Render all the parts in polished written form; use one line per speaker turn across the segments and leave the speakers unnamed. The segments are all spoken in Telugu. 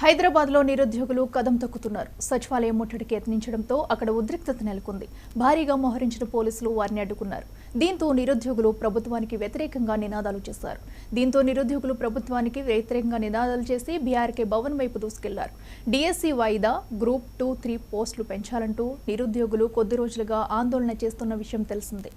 హైదరాబాద్లో నిరుద్యోగులు కదం తొక్కుతున్నారు. సచివాలయం ముట్టడికి యత్నించడంతో అక్కడ ఉద్రిక్తత నెలకొంది. భారీగా మోహరించిన పోలీసులు వారిని అడ్డుకున్నారు. దీంతో నిరుద్యోగులు ప్రభుత్వానికి వ్యతిరేకంగా నినాదాలు చేసి బీఆర్కే భవన్ వైపు దూసుకెళ్లారు. డీఎస్సీ వాయిదా, గ్రూప్ 2, 3 పోస్టులు పెంచాలంటూ నిరుద్యోగులు కొద్ది రోజులుగా ఆందోళన చేస్తున్న విషయం తెలిసిందే.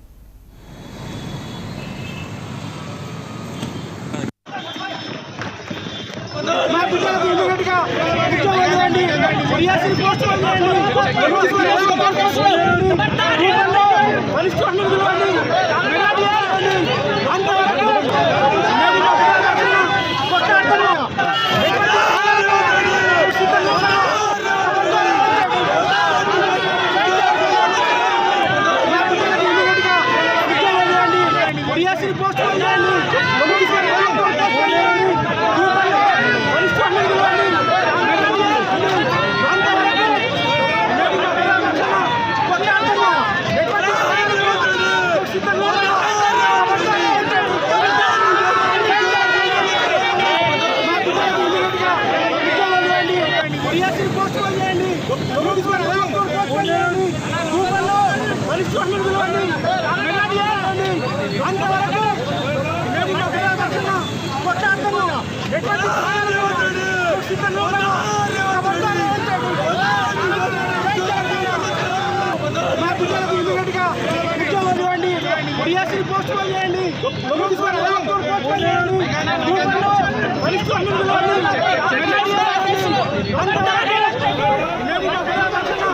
పోస్ట్